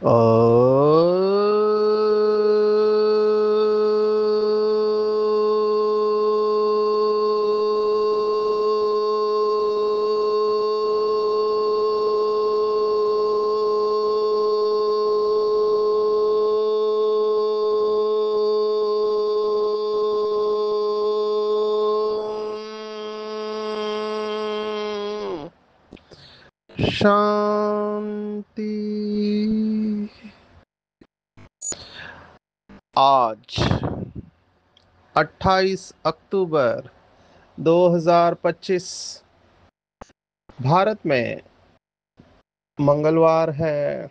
ओ शांति। आज 28 अक्टूबर 2025 भारत में मंगलवार है।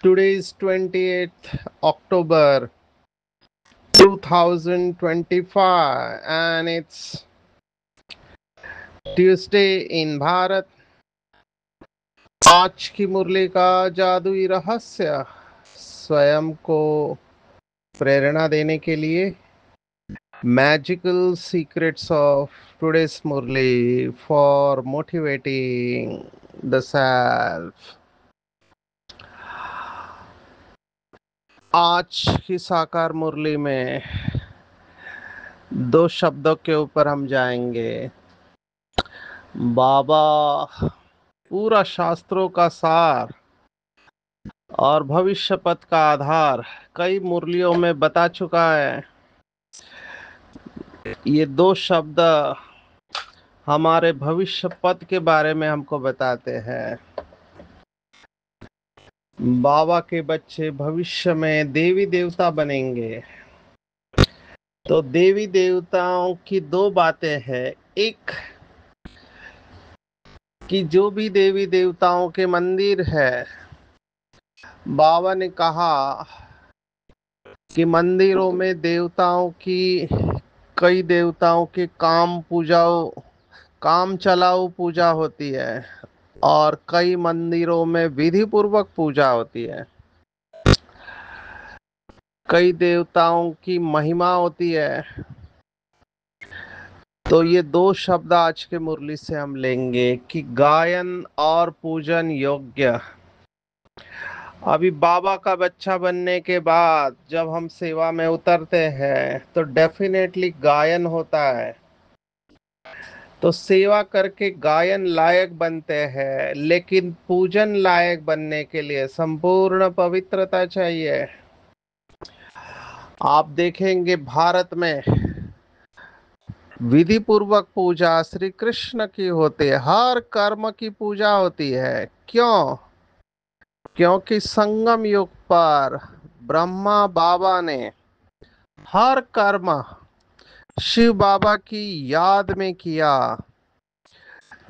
Today is 28th October 2025 and it's Tuesday in Bharat. आज की मुरली का जादुई रहस्य स्वयं को प्रेरणा देने के लिए magical secrets of today's Murli for motivating the self. आज की साकार मुरली में दो शब्दों के ऊपर हम जाएंगे। बाबा पूरा शास्त्रों का सार और भविष्य पथ का आधार कई मुरलियों में बता चुका है। ये दो शब्द हमारे भविष्य पथ के बारे में हमको बताते हैं। बाबा के बच्चे भविष्य में देवी देवता बनेंगे। तो देवी देवताओं की दो बातें हैं। एक कि जो भी देवी देवताओं के मंदिर है, बाबा ने कहा कि मंदिरों में देवताओं की कई देवताओं के काम चलाऊ पूजा होती है और कई मंदिरों में विधि पूर्वक पूजा होती है। कई देवताओं की महिमा होती है। तो ये दो शब्द आज के मुरली से हम लेंगे कि गायन और पूजन योग्य। अभी बाबा का बच्चा बनने के बाद जब हम सेवा में उतरते हैं तो डेफिनेटली गायन होता है। तो सेवा करके गायन लायक बनते हैं, लेकिन पूजन लायक बनने के लिए संपूर्ण पवित्रता चाहिए। आप देखेंगे भारत में विधि पूर्वक पूजा श्री कृष्ण की होती है, हर कर्म की पूजा होती है। क्यों? क्योंकि संगम युग पर ब्रह्मा बाबा ने हर कर्म शिव बाबा की याद में किया,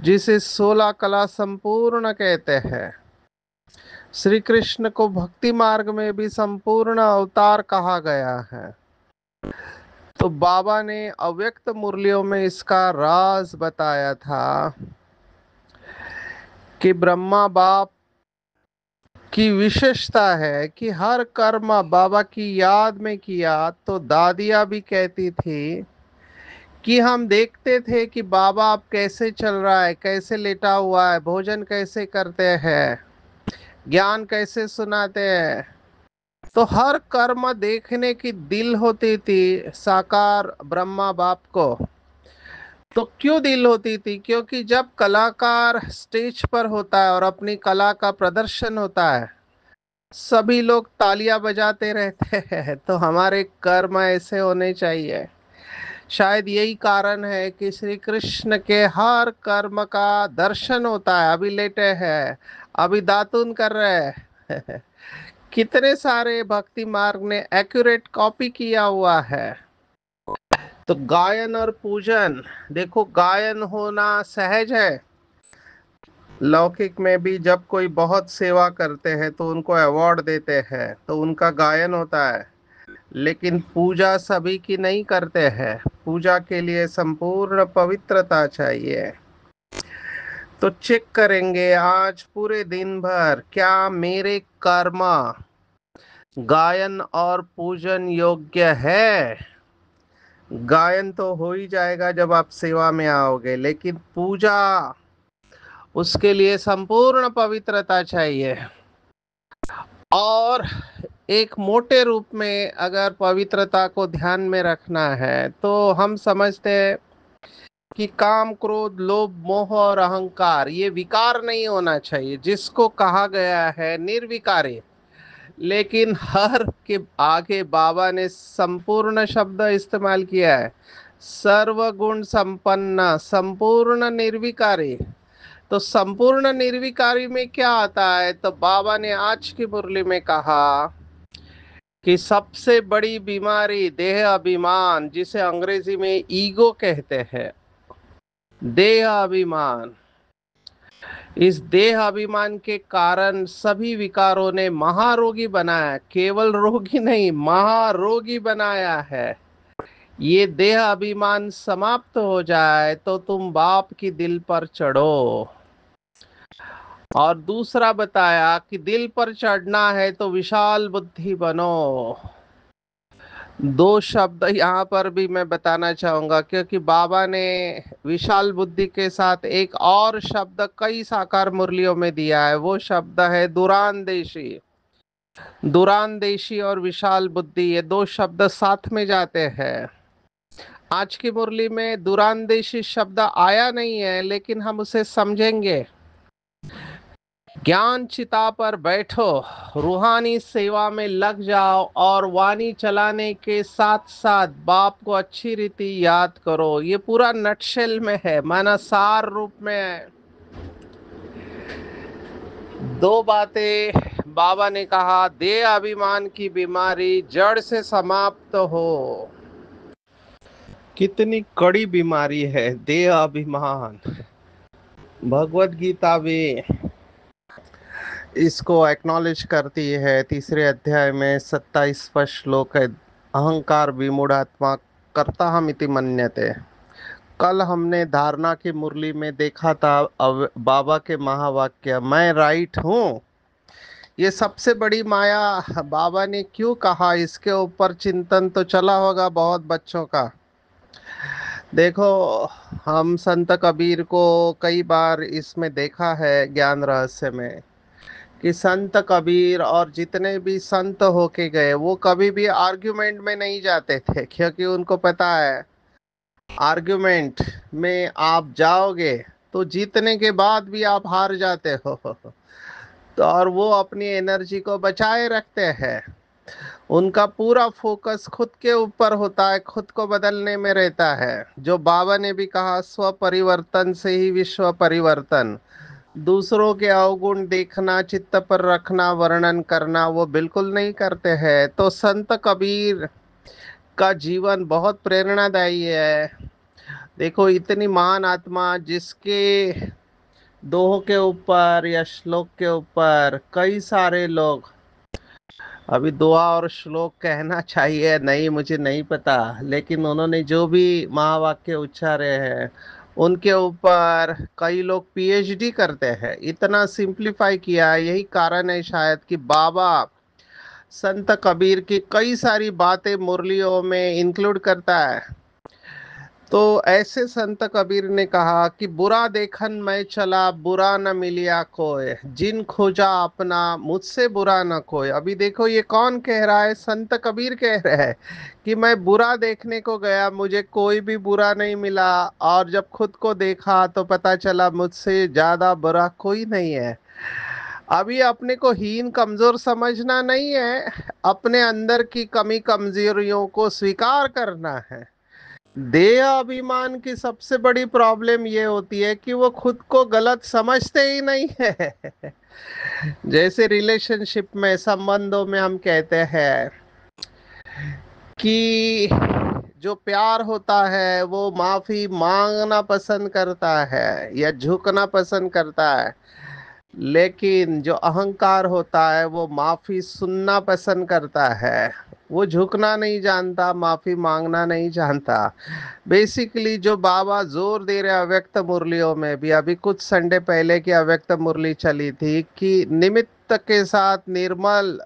जिसे 16 कला संपूर्ण कहते हैं। श्री कृष्ण को भक्ति मार्ग में भी संपूर्ण अवतार कहा गया है। तो बाबा ने अव्यक्त मुरलियों में इसका राज बताया था कि ब्रह्मा बाप की विशेषता है कि हर कर्म बाबा की याद में किया। तो दादियाँ भी कहती थी कि हम देखते थे कि बाबा अब कैसे चल रहा है, कैसे लेटा हुआ है, भोजन कैसे करते हैं, ज्ञान कैसे सुनाते हैं। तो हर कर्म देखने की दिल होती थी साकार ब्रह्मा बाप को। तो क्यों दिल होती थी? क्योंकि जब कलाकार स्टेज पर होता है और अपनी कला का प्रदर्शन होता है, सभी लोग तालियां बजाते रहते हैं। तो हमारे कर्म ऐसे होने चाहिए। शायद यही कारण है कि श्री कृष्ण के हर कर्म का दर्शन होता है। अभी लेटे हैं, अभी दातुन कर रहे हैं। कितने सारे भक्ति मार्ग ने एक्यूरेट कॉपी किया हुआ है। तो गायन और पूजन, देखो गायन होना सहज है। लौकिक में भी जब कोई बहुत सेवा करते हैं तो उनको अवार्ड देते हैं, तो उनका गायन होता है। लेकिन पूजा सभी की नहीं करते हैं। पूजा के लिए संपूर्ण पवित्रता चाहिए। तो चेक करेंगे आज पूरे दिन भर क्या मेरे कर्म गायन और पूजन योग्य है। गायन तो हो ही जाएगा जब आप सेवा में आओगे, लेकिन पूजा, उसके लिए संपूर्ण पवित्रता चाहिए। और एक मोटे रूप में अगर पवित्रता को ध्यान में रखना है तो हम समझते हैं कि काम, क्रोध, लोभ, मोह और अहंकार ये विकार नहीं होना चाहिए, जिसको कहा गया है निर्विकारी। लेकिन हर के आगे बाबा ने संपूर्ण शब्द इस्तेमाल किया है, सर्वगुण संपन्न, संपूर्ण निर्विकारी। तो संपूर्ण निर्विकारी में क्या आता है? तो बाबा ने आज की मुरली में कहा कि सबसे बड़ी बीमारी देह अभिमान, जिसे अंग्रेजी में ईगो कहते हैं, देह अभिमान, इस देह अभिमान के कारण सभी विकारों ने महारोगी बनाया, केवल रोगी नहीं महारोगी बनाया है। ये देह अभिमान समाप्त हो जाए तो तुम बाप की दिल पर चढ़ो। और दूसरा बताया कि दिल पर चढ़ना है तो विशाल बुद्धि बनो। दो शब्द यहाँ पर भी मैं बताना चाहूंगा, क्योंकि बाबा ने विशाल बुद्धि के साथ एक और शब्द कई साकार मुरलियों में दिया है, वो शब्द है दुरानदेशी। दुरानदेशी और विशाल बुद्धि ये दो शब्द साथ में जाते हैं। आज की मुरली में दुरानदेशी शब्द आया नहीं है, लेकिन हम उसे समझेंगे। ज्ञान चिता पर बैठो, रूहानी सेवा में लग जाओ और वाणी चलाने के साथ साथ बाप को अच्छी रीति याद करो। ये पूरा नटशेल में है, माना सार रूप में है। दो बातें बाबा ने कहा, देह अभिमान की बीमारी जड़ से समाप्त हो। कितनी कड़ी बीमारी है देह अभिमान। भगवत गीता भी इसको एक्नॉलेज करती है, तीसरे अध्याय में 27वां श्लोक है, अहंकार विमूढ़ात्मा कर्ता हम इति मन्यते। कल हमने धारणा की मुरली में देखा था बाबा के महावाक्य, मैं राइट हूँ। ये सबसे बड़ी माया बाबा ने क्यों कहा, इसके ऊपर चिंतन तो चला होगा बहुत बच्चों का। देखो, हम संत कबीर को कई बार इसमें देखा है ज्ञान रहस्य में, कि संत कबीर और जितने भी संत होके गए वो कभी भी आर्ग्यूमेंट में नहीं जाते थे, क्योंकि उनको पता है आर्ग्यूमेंट में आप जाओगे तो जीतने के बाद भी आप हार जाते हो। तो और वो अपनी एनर्जी को बचाए रखते हैं। उनका पूरा फोकस खुद के ऊपर होता है, खुद को बदलने में रहता है। जो बाबा ने भी कहा, स्व परिवर्तन से ही विश्व परिवर्तन। दूसरों के अवगुण देखना, चित्त पर रखना, वर्णन करना वो बिल्कुल नहीं करते हैं। तो संत कबीर का जीवन बहुत प्रेरणादायी है। देखो, इतनी महान आत्मा जिसके दोहों के ऊपर या श्लोक के ऊपर कई सारे लोग, अभी दुआ और श्लोक कहना चाहिए नहीं मुझे नहीं पता, लेकिन उन्होंने जो भी महावाक्य उच्चारे हैं उनके ऊपर कई लोग पीएचडी करते हैं। इतना सिंप्लीफाई किया है, यही कारण है शायद कि बाबा संत कबीर की कई सारी बातें मुरलियों में इंक्लूड करता है। तो ऐसे संत कबीर ने कहा कि बुरा देखन मैं चला, बुरा न मिलिया कोय, जिन खोजा अपना मुझसे बुरा न कोय। अभी देखो ये कौन कह रहा है? संत कबीर कह रहे हैं कि मैं बुरा देखने को गया, मुझे कोई भी बुरा नहीं मिला, और जब खुद को देखा तो पता चला मुझसे ज्यादा बुरा कोई नहीं है। अभी अपने को हीन कमजोर समझना नहीं है, अपने अंदर की कमी कमजोरियों को स्वीकार करना है। देह अभिमान की सबसे बड़ी प्रॉब्लम ये होती है कि वो खुद को गलत समझते ही नहीं है। जैसे रिलेशनशिप में, संबंधों में हम कहते हैं कि जो प्यार होता है वो माफी मांगना पसंद करता है या झुकना पसंद करता है, लेकिन जो अहंकार होता है वो माफी सुनना पसंद करता है। वो झुकना नहीं जानता, माफी मांगना नहीं जानता। बेसिकली जो बाबा जोर दे रहे अव्यक्त मुरलियों में भी, अभी कुछ संडे पहले की अव्यक्त मुरली चली थी कि निमित्त के साथ निर्मल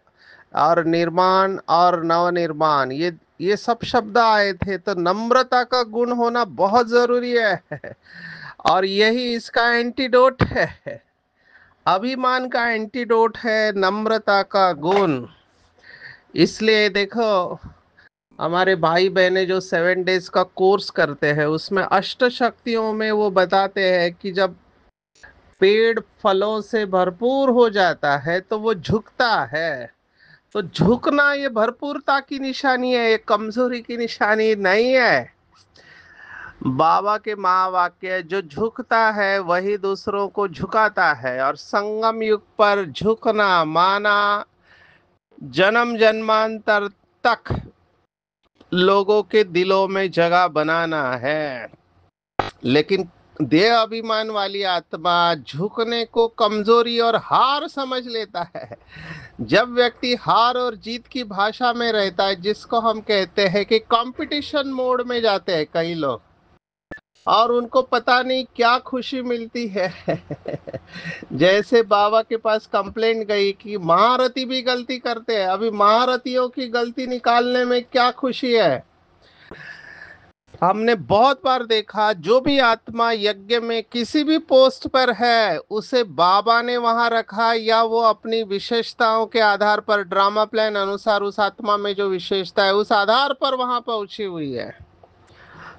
और निर्माण और नवनिर्माण, ये सब शब्द आए थे। तो नम्रता का गुण होना बहुत जरूरी है और यही इसका एंटीडोट है। अभिमान का एंटीडोट है नम्रता का गुण। इसलिए देखो, हमारे भाई बहने जो 7 डेज का कोर्स करते हैं उसमें अष्ट शक्तियों में वो बताते हैं कि जब पेड़ फलों से भरपूर हो जाता है तो वो झुकता है। तो झुकना ये भरपूरता की निशानी है, ये कमजोरी की निशानी नहीं है। बाबा के महावाक्य, जो झुकता है वही दूसरों को झुकाता है, और संगम युग पर झुकना माना जन्म जन्मांतर तक लोगों के दिलों में जगह बनाना है। लेकिन देह अभिमान वाली आत्मा झुकने को कमजोरी और हार समझ लेता है। जब व्यक्ति हार और जीत की भाषा में रहता है, जिसको हम कहते हैं कि कंपटीशन मोड में जाते हैं कई लोग, और उनको पता नहीं क्या खुशी मिलती है। जैसे बाबा के पास कंप्लेंट गई कि महारथी भी गलती करते हैं, अभी महारथियों की गलती निकालने में क्या खुशी है। हमने बहुत बार देखा, जो भी आत्मा यज्ञ में किसी भी पोस्ट पर है उसे बाबा ने वहां रखा, या वो अपनी विशेषताओं के आधार पर ड्रामा प्लान अनुसार उस आत्मा में जो विशेषता है उस आधार पर वहां पहुंची हुई है।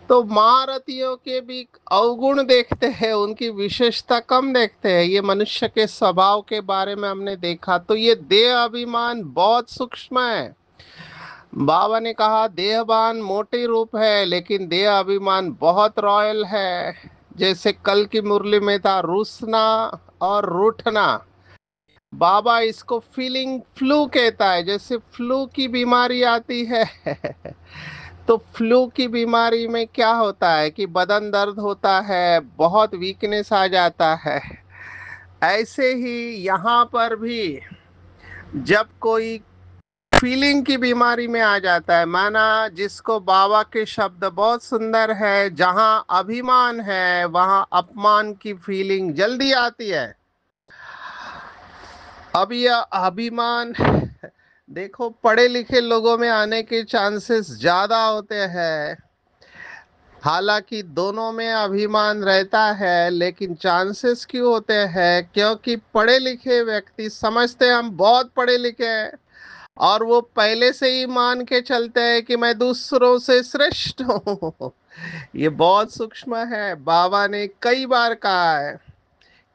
तो महारथियों के भी अवगुण देखते हैं, उनकी विशेषता कम देखते हैं। ये मनुष्य के स्वभाव के बारे में हमने देखा। तो ये देह अभिमान बहुत सूक्ष्म है। बाबा ने कहा देहभान मोटी रूप है, लेकिन देह अभिमान बहुत रॉयल है। जैसे कल की मुरली में था रूसना और रूठना, बाबा इसको फीलिंग फ्लू कहता है। जैसे फ्लू की बीमारी आती है तो फ्लू की बीमारी में क्या होता है कि बदन दर्द होता है, बहुत वीकनेस आ जाता है। ऐसे ही यहाँ पर भी जब कोई फीलिंग की बीमारी में आ जाता है, माना जिसको बाबा के शब्द बहुत सुंदर है, जहां अभिमान है वहां अपमान की फीलिंग जल्दी आती है। अब यह अभिमान देखो, पढ़े लिखे लोगों में आने के चांसेस ज्यादा होते हैं। हालांकि दोनों में अभिमान रहता है, लेकिन चांसेस क्यों होते हैं? क्योंकि पढ़े लिखे व्यक्ति समझते हैं हम बहुत पढ़े लिखे हैं, और वो पहले से ही मान के चलते हैं कि मैं दूसरों से श्रेष्ठ हूँ। ये बहुत सूक्ष्म है। बाबा ने कई बार कहा है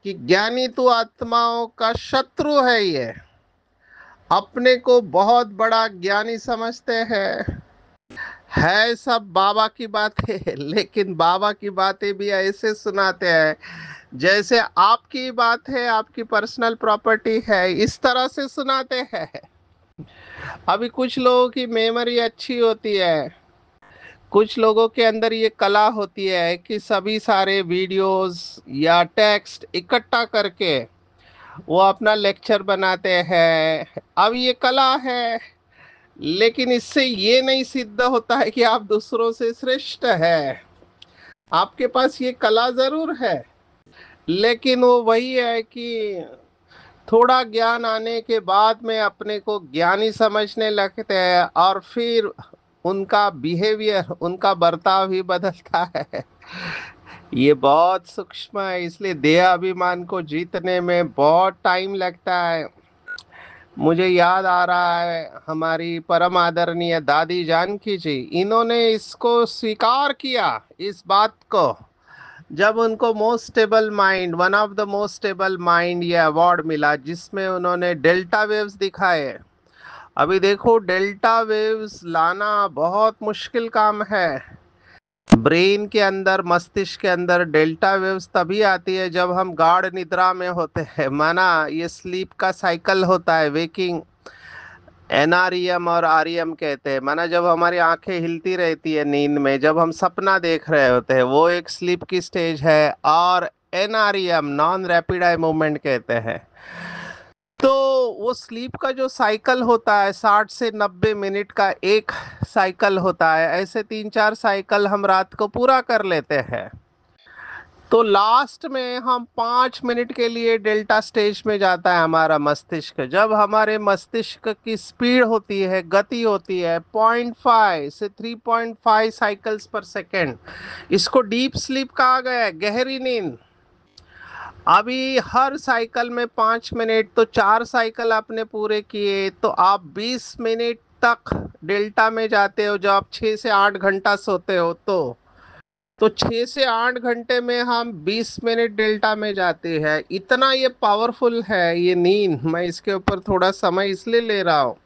कि ज्ञानी तो आत्माओं का शत्रु है। ये अपने को बहुत बड़ा ज्ञानी समझते हैं। है सब बाबा की बातें, लेकिन बाबा की बातें भी ऐसे सुनाते हैं जैसे आपकी बात है, आपकी पर्सनल प्रॉपर्टी है, इस तरह से सुनाते हैं। अभी कुछ लोगों की मेमोरी अच्छी होती है, कुछ लोगों के अंदर ये कला होती है कि सभी सारे वीडियोस या टेक्स्ट इकट्ठा करके वो अपना लेक्चर बनाते हैं। अब ये कला है, लेकिन इससे ये नहीं सिद्ध होता है कि आप दूसरों से श्रेष्ठ है। आपके पास ये कला जरूर है, लेकिन वो वही है कि थोड़ा ज्ञान आने के बाद में अपने को ज्ञानी समझने लगते हैं, और फिर उनका बिहेवियर, उनका बर्ताव ही बदलता है। ये बहुत सूक्ष्म है, इसलिए देह अभिमान को जीतने में बहुत टाइम लगता है। मुझे याद आ रहा है हमारी परम आदरणीय दादी जानकी जी, इन्होंने इसको स्वीकार किया, इस बात को, जब उनको most stable mind, one of the most stable mind ये अवार्ड मिला, जिसमें उन्होंने डेल्टा वेव्स दिखाए। अभी देखो, डेल्टा वेव्स लाना बहुत मुश्किल काम है। ब्रेन के अंदर, मस्तिष्क के अंदर डेल्टा वेव्स तभी आती है जब हम गाढ़ निद्रा में होते हैं। माना ये स्लीप का साइकिल होता है, वेकिंग एनआरईएम और आरईएम कहते हैं। माना जब हमारी आंखें हिलती रहती है नींद में, जब हम सपना देख रहे होते हैं, वो एक स्लीप की स्टेज है। और NREM non rapid eye movement कहते हैं। तो वो स्लीप का जो साइकिल होता है 60 से 90 मिनट का एक साइकिल होता है, ऐसे 3-4 साइकिल हम रात को पूरा कर लेते हैं। तो लास्ट में हम 5 मिनट के लिए डेल्टा स्टेज में जाता है हमारा मस्तिष्क। जब हमारे मस्तिष्क की स्पीड होती है, गति होती है 0.5 से 3.5 साइकिल्स पर सेकेंड, इसको डीप स्लीप कहा गया है, गहरी नींद। अभी हर साइकिल में 5 मिनट, तो 4 साइकिल आपने पूरे किए तो आप 20 मिनट तक डेल्टा में जाते हो। जब आप 6 से 8 घंटा सोते हो तो 6 से 8 घंटे में हम 20 मिनट डेल्टा में जाते हैं। इतना ये पावरफुल है ये नींद। मैं इसके ऊपर थोड़ा समय इसलिए ले रहा हूँ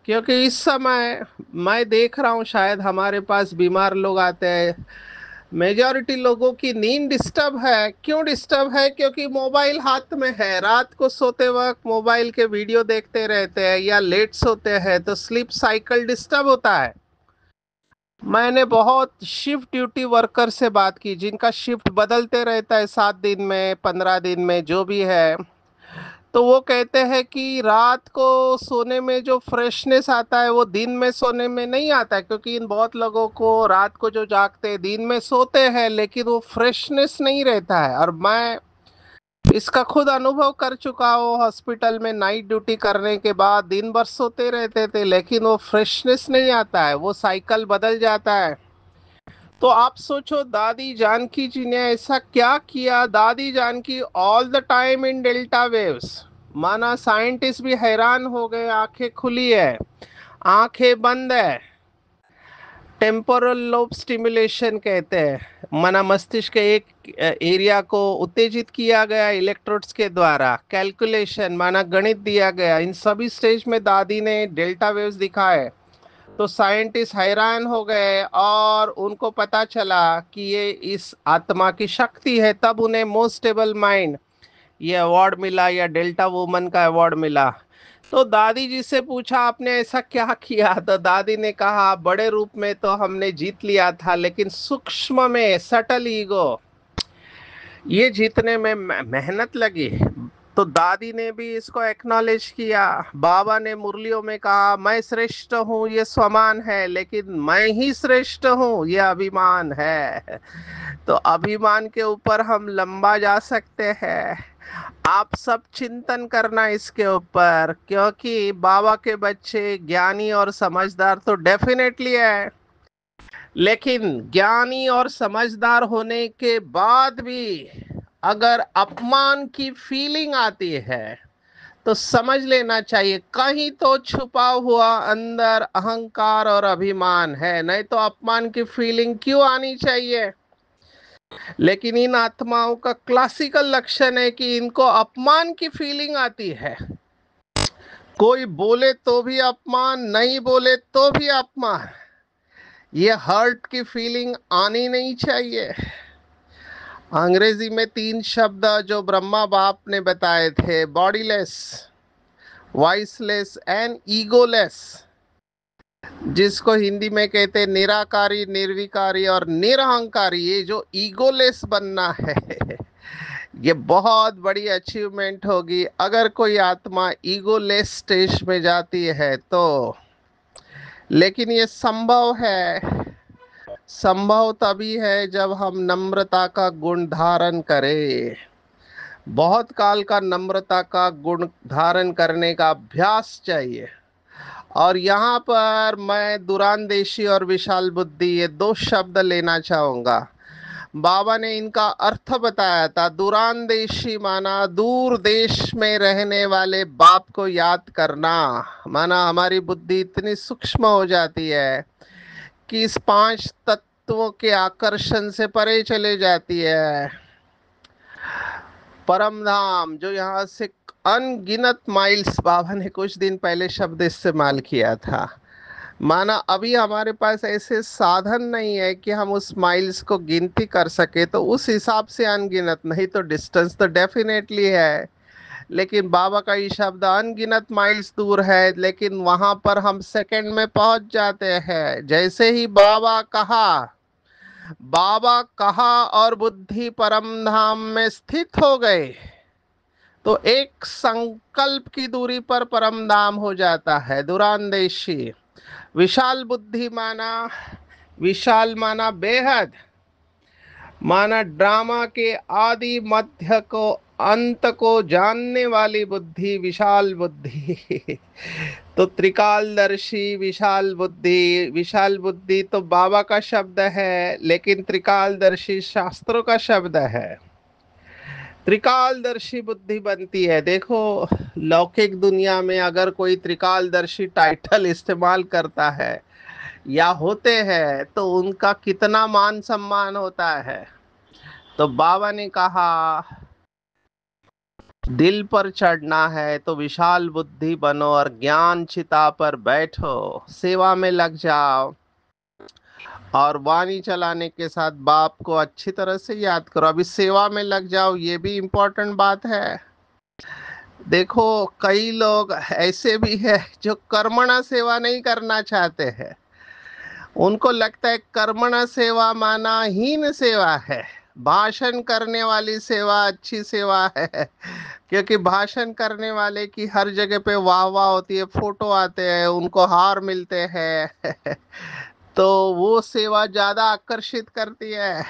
क्योंकि इस समय मैं देख रहा हूँ, शायद हमारे पास बीमार लोग आते हैं, मेजॉरिटी लोगों की नींद डिस्टर्ब है। क्यों डिस्टर्ब है? क्योंकि मोबाइल हाथ में है, रात को सोते वक्त मोबाइल के वीडियो देखते रहते हैं या लेट सोते हैं, तो स्लीप साइकिल डिस्टर्ब होता है। मैंने बहुत शिफ्ट ड्यूटी वर्कर से बात की जिनका शिफ्ट बदलते रहता है, 7 दिन में, 15 दिन में, जो भी है। तो वो कहते हैं कि रात को सोने में जो फ्रेशनेस आता है वो दिन में सोने में नहीं आता है, क्योंकि इन बहुत लोगों को रात को जो जागते हैं दिन में सोते हैं लेकिन वो फ्रेशनेस नहीं रहता है। और मैं इसका खुद अनुभव कर चुका हूँ। हॉस्पिटल में नाइट ड्यूटी करने के बाद दिन भर सोते रहते थे लेकिन वो फ्रेशनेस नहीं आता है, वो साइकिल बदल जाता है। तो आप सोचो दादी जानकी जी ने ऐसा क्या किया। दादी Janki all the time in delta waves, माना साइंटिस्ट भी हैरान हो गए। आंखें खुली है, आंखें बंद है, टेम्पोरल लोब स्टिमुलेशन कहते हैं, माना मस्तिष्क के एक एरिया को उत्तेजित किया गया इलेक्ट्रोड्स के द्वारा। कैलकुलेशन माना गणित दिया गया। इन सभी स्टेज में दादी ने डेल्टा वेव्स दिखाए। तो साइंटिस्ट हैरान हो गए और उनको पता चला कि ये इस आत्मा की शक्ति है। तब उन्हें मोस्ट स्टेबल माइंड ये अवार्ड मिला, या डेल्टा वुमन का अवार्ड मिला। तो दादी जी से पूछा आपने ऐसा क्या किया, तो दादी ने कहा बड़े रूप में तो हमने जीत लिया था लेकिन सूक्ष्म में सटल ईगो, ये जीतने में मेहनत लगी। तो दादी ने भी इसको एक्नॉलेज किया। बाबा ने मुरलियों में कहा मैं श्रेष्ठ हूँ ये स्वमान है, लेकिन मैं ही श्रेष्ठ हूँ ये अभिमान है। तो अभिमान के ऊपर हम लंबा जा सकते हैं। आप सब चिंतन करना इसके ऊपर, क्योंकि बाबा के बच्चे ज्ञानी और समझदार तो डेफिनेटली है, लेकिन ज्ञानी और समझदार होने के बाद भी अगर अपमान की फीलिंग आती है तो समझ लेना चाहिए कहीं तो छुपा हुआ अंदर अहंकार और अभिमान है, नहीं तो अपमान की फीलिंग क्यों आनी चाहिए। लेकिन इन आत्माओं का क्लासिकल लक्षण है कि इनको अपमान की फीलिंग आती है। कोई बोले तो भी अपमान, नहीं बोले तो भी अपमान। ये हर्ट की फीलिंग आनी नहीं चाहिए। अंग्रेजी में 3 शब्द जो ब्रह्मा बाप ने बताए थे, बॉडीलेस, वॉइसलेस एंड ईगोलेस, जिसको हिंदी में कहते हैं निराकारी, निर्विकारी और निरहंकारी। ये जो ईगोलेस बनना है ये बहुत बड़ी अचीवमेंट होगी। अगर कोई आत्मा ईगोलेस स्टेज में जाती है तो, लेकिन ये संभव है। संभव तभी है जब हम नम्रता का गुण धारण करें। बहुत काल का नम्रता का गुण धारण करने का अभ्यास चाहिए। और यहाँ पर मैं दुरानदेशी और विशाल बुद्धि ये 2 शब्द लेना चाहूँगा। बाबा ने इनका अर्थ बताया था। दुरानदेशी माना दूर देश में रहने वाले बाप को याद करना, माना हमारी बुद्धि इतनी सूक्ष्म हो जाती है कि इस 5 तत्वों के आकर्षण से परे चले जाती है। परम धाम जो यहाँ से अनगिनत माइल्स, बाबा ने कुछ दिन पहले शब्द इस्तेमाल किया था। माना अभी हमारे पास ऐसे साधन नहीं है कि हम उस माइल्स को गिनती कर सके, तो उस हिसाब से अनगिनत, नहीं तो डिस्टेंस तो डेफिनेटली है। लेकिन बाबा का ये शब्द अनगिनत माइल्स दूर है, लेकिन वहां पर हम सेकंड में पहुंच जाते हैं। जैसे ही बाबा कहा और बुद्धि परम धाम में स्थित हो गए, तो एक संकल्प की दूरी पर परम धाम हो जाता है। दुरानदेशी, विशाल बुद्धि माना, विशाल माना बेहद, माना ड्रामा के आदि मध्य को अंत को जानने वाली बुद्धि, विशाल बुद्धि। तो त्रिकालदर्शी विशाल बुद्धि, विशाल बुद्धि तो बाबा का शब्द है, लेकिन त्रिकालदर्शी शास्त्रों का शब्द है। त्रिकालदर्शी बुद्धि बनती है। देखो, लौकिक दुनिया में अगर कोई त्रिकालदर्शी टाइटल इस्तेमाल करता है या होते हैं तो उनका कितना मान सम्मान होता है। तो बाबा ने कहा, दिल पर चढ़ना है तो विशाल बुद्धि बनो और ज्ञान चिता पर बैठो, सेवा में लग जाओ और वाणी चलाने के साथ बाप को अच्छी तरह से याद करो। अभी सेवा में लग जाओ, ये भी इम्पोर्टेंट बात है। देखो, कई लोग ऐसे भी है जो कर्मणा सेवा नहीं करना चाहते हैं। उनको लगता है कर्मणा सेवा माना हीन सेवा है, भाषण करने वाली सेवा अच्छी सेवा है। क्योंकि भाषण करने वाले की हर जगह पे वाह वाह होती है, फोटो आते हैं, उनको हार मिलते हैं। तो वो सेवा ज्यादा आकर्षित करती है।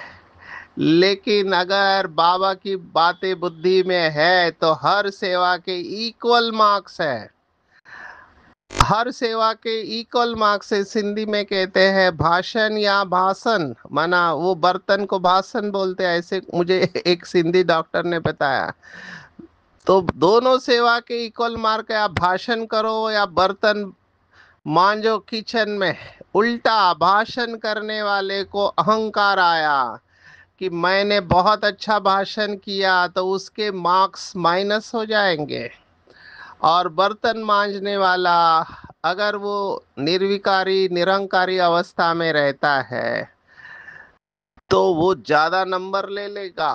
लेकिन अगर बाबा की बातें बुद्धि में है तो हर सेवा के इक्वल मार्क्स है। हर सेवा के इक्वल मार्क्स है। सिंधी में कहते हैं भाषण या भाषण, माना वो बर्तन को भाषण बोलते हैं, ऐसे मुझे एक सिंधी डॉक्टर ने बताया। तो दोनों सेवा के इक्वल मार्क है। आप भाषण करो या बर्तन मांजो किचन में, उल्टा भाषण करने वाले को अहंकार आया कि मैंने बहुत अच्छा भाषण किया तो उसके मार्क्स माइनस हो जाएंगे। और बर्तन मांजने वाला अगर वो निर्विकारी निरंकारी अवस्था में रहता है तो वो ज्यादा नंबर ले लेगा।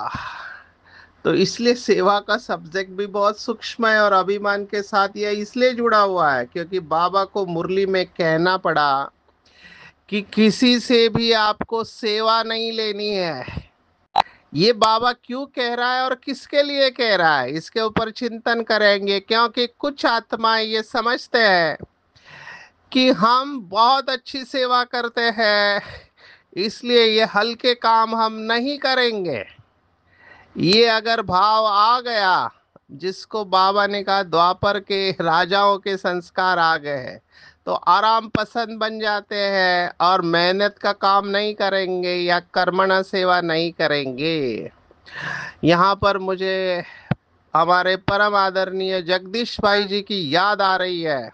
तो इसलिए सेवा का सब्जेक्ट भी बहुत सूक्ष्म है और अभिमान के साथ यह इसलिए जुड़ा हुआ है क्योंकि बाबा को मुरली में कहना पड़ा कि किसी से भी आपको सेवा नहीं लेनी है। ये बाबा क्यों कह रहा है और किसके लिए कह रहा है, इसके ऊपर चिंतन करेंगे। क्योंकि कुछ आत्माएं ये समझते हैं कि हम बहुत अच्छी सेवा करते हैं, इसलिए ये हल्के काम हम नहीं करेंगे। ये अगर भाव आ गया, जिसको बाबा ने कहा द्वापर के राजाओं के संस्कार आ गए हैं, तो आराम पसंद बन जाते हैं और मेहनत का काम नहीं करेंगे या कर्मणा सेवा नहीं करेंगे। यहाँ पर मुझे हमारे परम आदरणीय जगदीश भाई जी की याद आ रही है।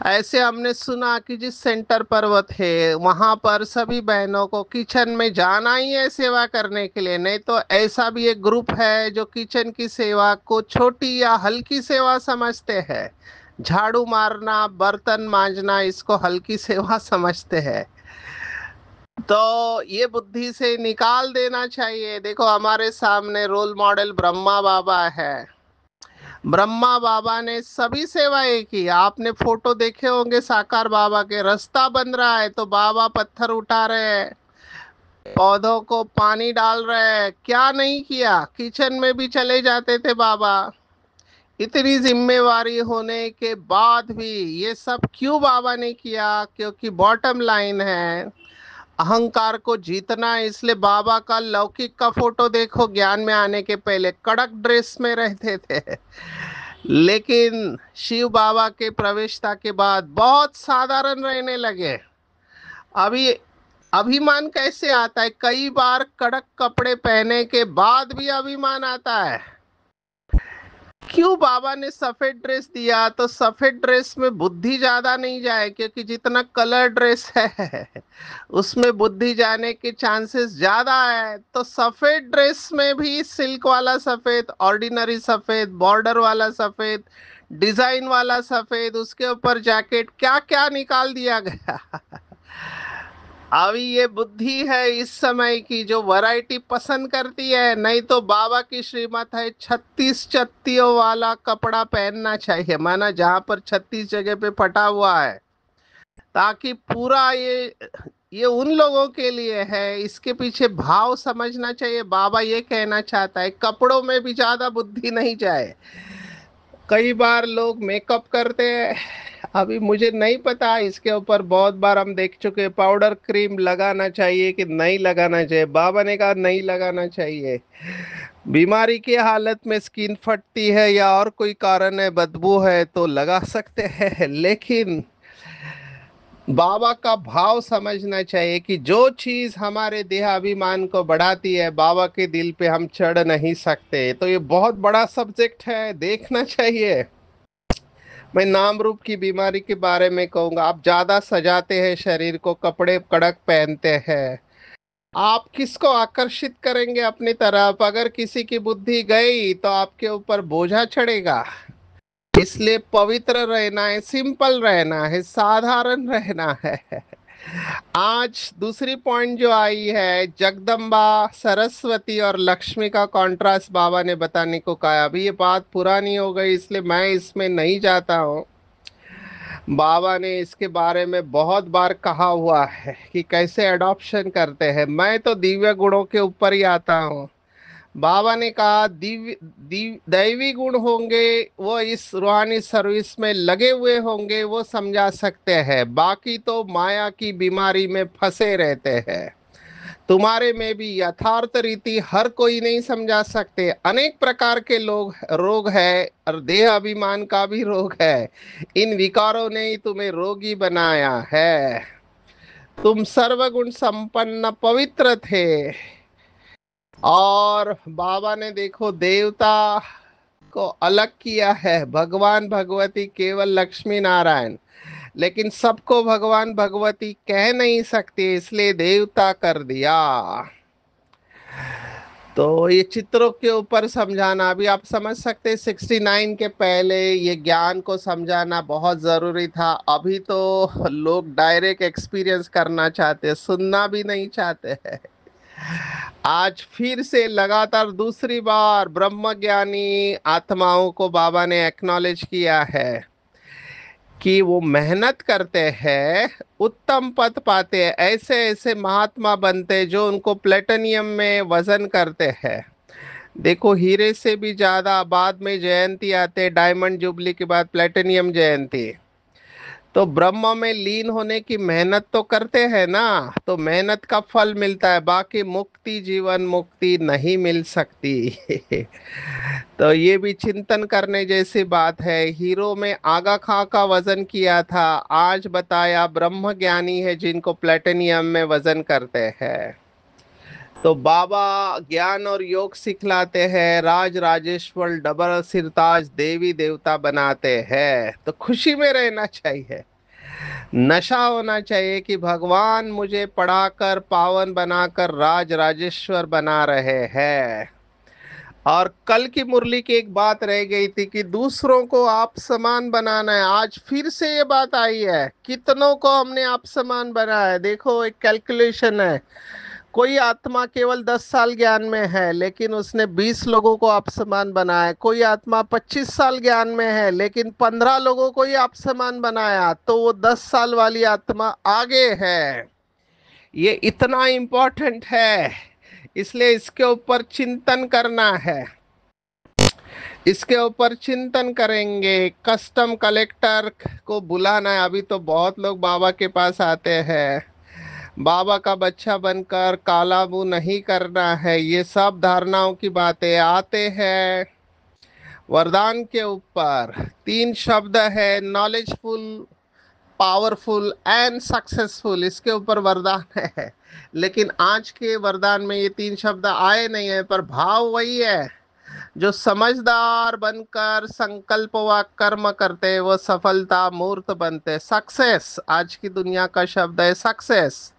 ऐसे हमने सुना कि जिस सेंटर पर वो थे वहां पर सभी बहनों को किचन में जाना ही है सेवा करने के लिए। नहीं तो ऐसा भी एक ग्रुप है जो किचन की सेवा को छोटी या हल्की सेवा समझते हैं। झाड़ू मारना, बर्तन मांजना, इसको हल्की सेवा समझते हैं। तो ये बुद्धि से निकाल देना चाहिए। देखो, हमारे सामने रोल मॉडल ब्रह्मा बाबा है। ब्रह्मा बाबा ने सभी सेवाएं की। आपने फोटो देखे होंगे साकार बाबा के, रास्ता बन रहा है तो बाबा पत्थर उठा रहे हैं, पौधों को पानी डाल रहे हैं, क्या नहीं किया। किचन में भी चले जाते थे बाबा। इतनी जिम्मेवारी होने के बाद भी ये सब क्यों बाबा ने किया? क्योंकि बॉटम लाइन है, अहंकार को जीतना है। इसलिए बाबा का लौकिक का फोटो देखो, ज्ञान में आने के पहले कड़क ड्रेस में रहते थे, लेकिन शिव बाबा के प्रवेशता के बाद बहुत साधारण रहने लगे। अभी अभिमान कैसे आता है? कई बार कड़क कपड़े पहने के बाद भी अभिमान आता है। क्यों बाबा ने सफेद ड्रेस दिया? तो सफेद ड्रेस में बुद्धि ज्यादा नहीं जाए, क्योंकि जितना कलर ड्रेस है उसमें बुद्धि जाने के चांसेस ज्यादा है। तो सफेद ड्रेस में भी सिल्क वाला सफेद, ऑर्डिनरी सफेद, बॉर्डर वाला सफेद, डिजाइन वाला सफेद, उसके ऊपर जैकेट, क्या क्या निकाल दिया गया। अभी ये बुद्धि है इस समय की जो वैरायटी पसंद करती है। नहीं तो बाबा की श्रीमत है 36 छत्तियों वाला कपड़ा पहनना चाहिए, माना जहां पर 36 जगह पे फटा हुआ है, ताकि पूरा ये उन लोगों के लिए है। इसके पीछे भाव समझना चाहिए। बाबा ये कहना चाहता है कपड़ों में भी ज्यादा बुद्धि नहीं जाए। कई बार लोग मेकअप करते हैं, अभी मुझे नहीं पता इसके ऊपर, बहुत बार हम देख चुके, पाउडर क्रीम लगाना चाहिए कि नहीं लगाना चाहिए। बाबा ने कहा नहीं लगाना चाहिए। बीमारी की हालत में स्किन फटती है या और कोई कारण है, बदबू है, तो लगा सकते हैं। लेकिन बाबा का भाव समझना चाहिए कि जो चीज हमारे देहाभिमान को बढ़ाती है, बाबा के दिल पे हम चढ़ नहीं सकते। तो ये बहुत बड़ा सब्जेक्ट है, देखना चाहिए। मैं नाम रूप की बीमारी के बारे में कहूंगा। आप ज्यादा सजाते हैं शरीर को, कपड़े कड़क पहनते हैं, आप किसको आकर्षित करेंगे अपनी तरफ? अगर किसी की बुद्धि गई तो आपके ऊपर बोझा चढ़ेगा। इसलिए पवित्र रहना है, सिंपल रहना है, साधारण रहना है। आज दूसरी पॉइंट जो आई है, जगदम्बा, सरस्वती और लक्ष्मी का कॉन्ट्रास्ट बाबा ने बताने को कहा। अभी ये बात पुरानी हो गई, इसलिए मैं इसमें नहीं जाता हूँ। बाबा ने इसके बारे में बहुत बार कहा हुआ है कि कैसे अडॉप्शन करते हैं। मैं तो दिव्य गुणों के ऊपर ही आता हूँ। बाबा ने कहा दैवी गुण होंगे, वो इस रूहानी सर्विस में लगे हुए होंगे, वो समझा सकते हैं। बाकी तो माया की बीमारी में फंसे रहते हैं। तुम्हारे में भी यथार्थ रीति हर कोई नहीं समझा सकते। अनेक प्रकार के लोग रोग है, और देह अभिमान का भी रोग है। इन विकारों ने ही तुम्हें रोगी बनाया है। तुम सर्वगुण संपन्न पवित्र थे। और बाबा ने देखो देवता को अलग किया है, भगवान भगवती केवल लक्ष्मी नारायण। लेकिन सबको भगवान भगवती कह नहीं सकते, इसलिए देवता कर दिया। तो ये चित्रों के ऊपर समझाना, अभी आप समझ सकते, 69 के पहले ये ज्ञान को समझाना बहुत जरूरी था। अभी तो लोग डायरेक्ट एक्सपीरियंस करना चाहते हैं, सुनना भी नहीं चाहते हैं। आज फिर से लगातार दूसरी बार ब्रह्म ज्ञानी आत्माओं को बाबा ने एक्नॉलेज किया है कि वो मेहनत करते हैं, उत्तम पद पाते हैं, ऐसे ऐसे महात्मा बनते हैं जो उनको प्लेटिनियम में वजन करते हैं। देखो हीरे से भी ज्यादा बाद में जयंती आते, डायमंड जुबली के बाद प्लेटिनियम जयंती। तो ब्रह्म में लीन होने की मेहनत तो करते हैं ना, तो मेहनत का फल मिलता है। बाकी मुक्ति, जीवन मुक्ति नहीं मिल सकती। तो ये भी चिंतन करने जैसी बात है। हीरो में आगा खां का वजन किया था, आज बताया ब्रह्म ज्ञानी है जिनको प्लेटिनियम में वजन करते हैं। तो बाबा ज्ञान और योग सिखलाते हैं, राज राजेश्वर डबल सिरताज देवी देवता बनाते हैं। तो खुशी में रहना चाहिए, नशा होना चाहिए कि भगवान मुझे पढ़ाकर पावन बनाकर राज राजेश्वर बना रहे हैं। और कल की मुरली की एक बात रह गई थी कि दूसरों को आप समान बनाना है। आज फिर से ये बात आई है, कितनों को हमने आप समान बनाया है। देखो एक कैलकुलेशन है, कोई आत्मा केवल 10 साल ज्ञान में है लेकिन उसने 20 लोगों को आप समान बनाया। कोई आत्मा 25 साल ज्ञान में है लेकिन 15 लोगों को ही आप समान बनाया, तो वो 10 साल वाली आत्मा आगे है। ये इतना इम्पोर्टेंट है, इसलिए इसके ऊपर चिंतन करना है। इसके ऊपर चिंतन करेंगे। कस्टम कलेक्टर को बुलाना है। अभी तो बहुत लोग बाबा के पास आते हैं, बाबा का बच्चा बनकर काला मुंह नहीं करना है, ये सब धारणाओं की बातें आते हैं। वरदान के ऊपर 3 शब्द है, नॉलेजफुल, पावरफुल एंड सक्सेसफुल, इसके ऊपर वरदान है। लेकिन आज के वरदान में ये 3 शब्द आए नहीं है, पर भाव वही है। जो समझदार बनकर संकल्प व कर्म करते वो सफलता मूर्त बनते। सक्सेस आज की दुनिया का शब्द है, सक्सेस।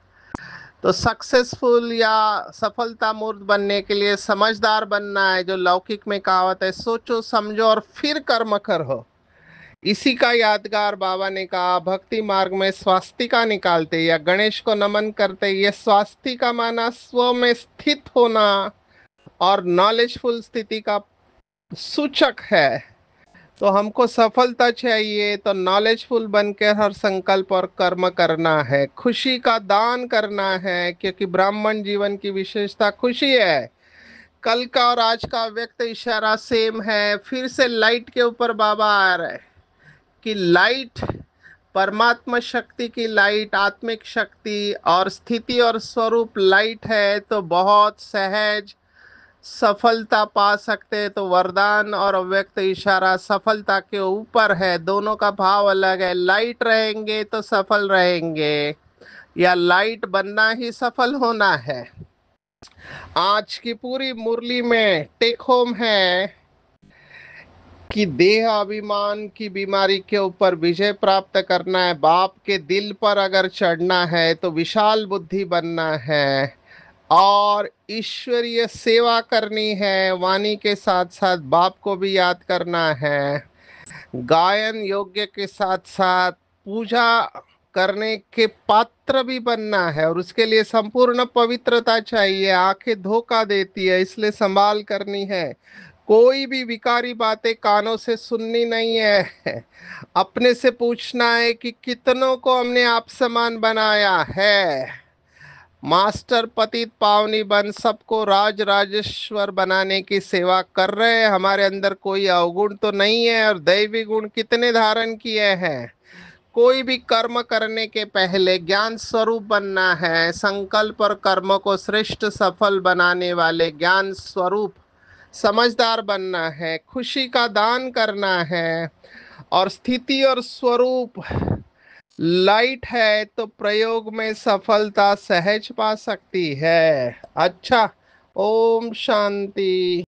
तो सक्सेसफुल या सफलता मूर्त बनने के लिए समझदार बनना है। जो लौकिक में कहावत है, सोचो समझो और फिर कर्म करो। इसी का यादगार बाबा ने कहा, भक्ति मार्ग में स्वास्तिका निकालते या गणेश को नमन करते, ये स्वास्तिका माना स्व में स्थित होना और नॉलेजफुल स्थिति का सूचक है। तो हमको सफलता चाहिए तो नॉलेजफुल बनकर हर संकल्प और कर्म करना है, खुशी का दान करना है, क्योंकि ब्राह्मण जीवन की विशेषता खुशी है। कल का और आज का व्यक्त इशारा सेम है। फिर से लाइट के ऊपर बाबा आ रहे हैं कि लाइट परमात्मा शक्ति की लाइट, आत्मिक शक्ति और स्थिति और स्वरूप लाइट है। तो बहुत सहज सफलता पा सकते हैं। तो वरदान और अव्यक्त इशारा सफलता के ऊपर है, दोनों का भाव अलग है। लाइट रहेंगे तो सफल रहेंगे, या लाइट बनना ही सफल होना है। आज की पूरी मुरली में टेक होम है कि देह अभिमान की बीमारी के ऊपर विजय प्राप्त करना है। बाप के दिल पर अगर चढ़ना है तो विशाल बुद्धि बनना है, और ईश्वरीय सेवा करनी है। वाणी के साथ साथ बाप को भी याद करना है। गायन योग्य के साथ साथ पूजा करने के पात्र भी बनना है, और उसके लिए संपूर्ण पवित्रता चाहिए। आंखें धोखा देती है, इसलिए संभाल करनी है। कोई भी विकारी बातें कानों से सुननी नहीं है। अपने से पूछना है कि कितनों को हमने आप समान बनाया है। मास्टर पतित पावनी बन सबको राज राजेश्वर बनाने की सेवा कर रहे हैं। हमारे अंदर कोई अवगुण तो नहीं है, और दैवी गुण कितने धारण किए हैं। कोई भी कर्म करने के पहले ज्ञान स्वरूप बनना है। संकल्प और कर्म को श्रेष्ठ सफल बनाने वाले ज्ञान स्वरूप समझदार बनना है। खुशी का दान करना है, और स्थिति और स्वरूप लाइट है तो प्रयोग में सफलता सहज पा सकती है। अच्छा, ओम शांति।